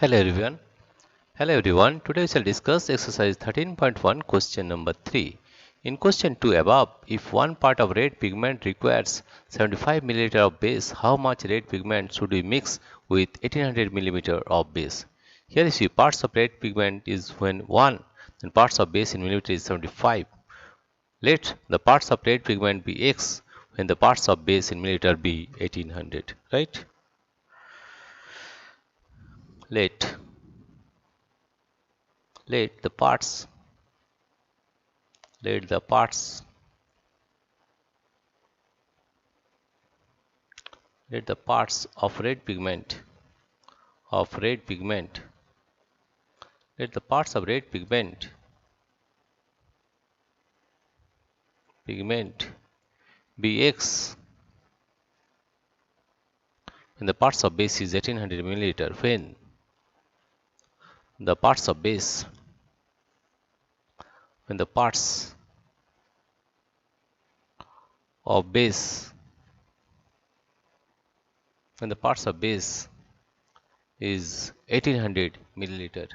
Hello everyone. Hello everyone. Today we shall discuss exercise 13.1 question number 3. In question 2 above, if one part of red pigment requires 75 milliliter of base, how much red pigment should we mix with 1800 millimeter of base? Here you see parts of red pigment is when 1 and parts of base in millimeter is 75. Let the parts of red pigment be x when the parts of base in milliliter be 1800. Right? Let the parts let the parts of red pigment let the parts of red pigment be x when the parts of base is 1800 milliliter, when the parts of base when the parts of base when the parts of base is 1800 milliliter,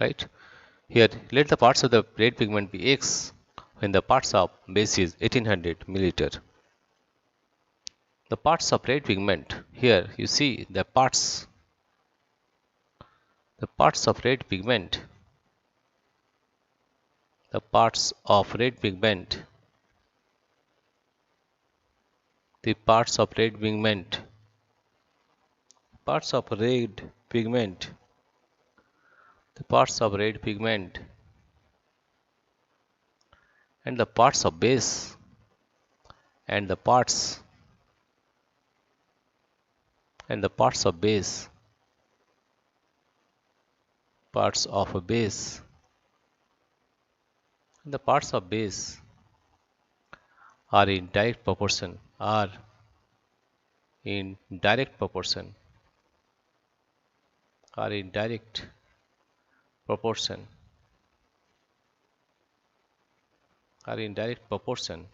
right? Here let the parts of the red pigment be x when the parts of base is 1800 milliliter. The parts of red pigment, here you see the parts of red pigment, the parts of red pigment the parts of red pigment parts of red pigment the parts of red pigment and the parts of base and the parts of base parts of a base and the parts of base are in direct proportion are in direct proportion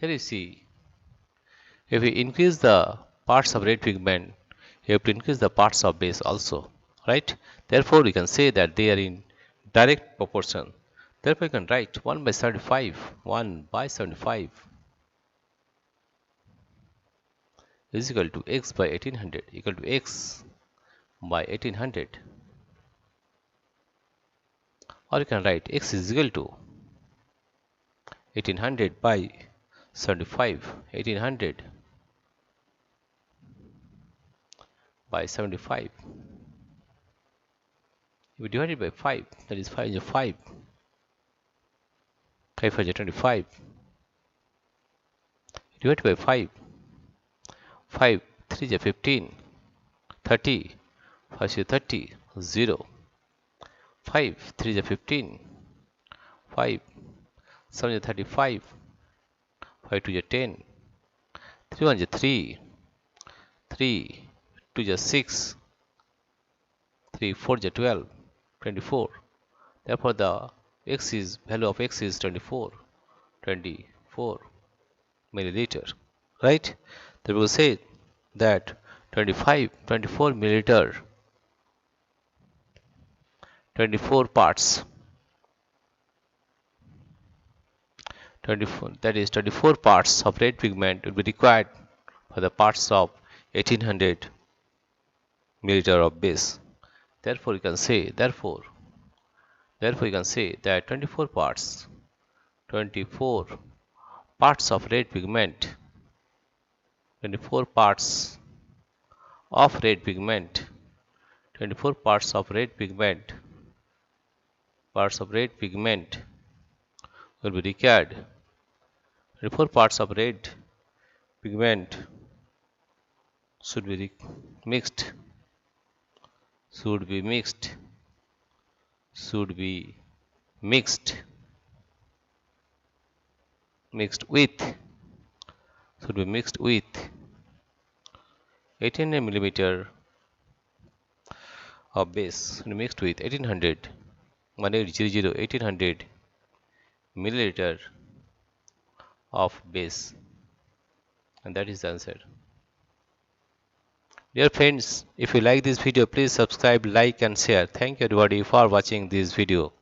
Here you see, if we increase the parts of red pigment, you have to increase the parts of base also, right? Therefore, we can say that they are in direct proportion. Therefore, you can write 1 by 75 is equal to x by 1800 equal to x by 1800, or you can write x is equal to 1800 by 75, 1800 by 75. If you divide it by 5, that is 5 is 5, 5 is 25. Divide by 5, 5 3 is 15, 30, 5 is 30, 0, 5 3 is 15, 5 7 is 35, 5 2 is 10, 3 1 is 3, 3 2 is 6, 3 4 is 12, 24. Therefore, the value of x is 24 milliliter, right? They will say that 24 milliliter, 24 parts, 24 parts of red pigment will be required for the parts of 1800 milliliter of base. Therefore, you can say that 24 parts of red pigment 24 parts of red pigment 24 parts of red pigment will be required. 24 parts of red pigment should be mixed with 1800 millimeter of base mixed with 1800 milliliter of base, and that is the answer. Dear friends, if you like this video, please subscribe, like and share. Thank you everybody for watching this video.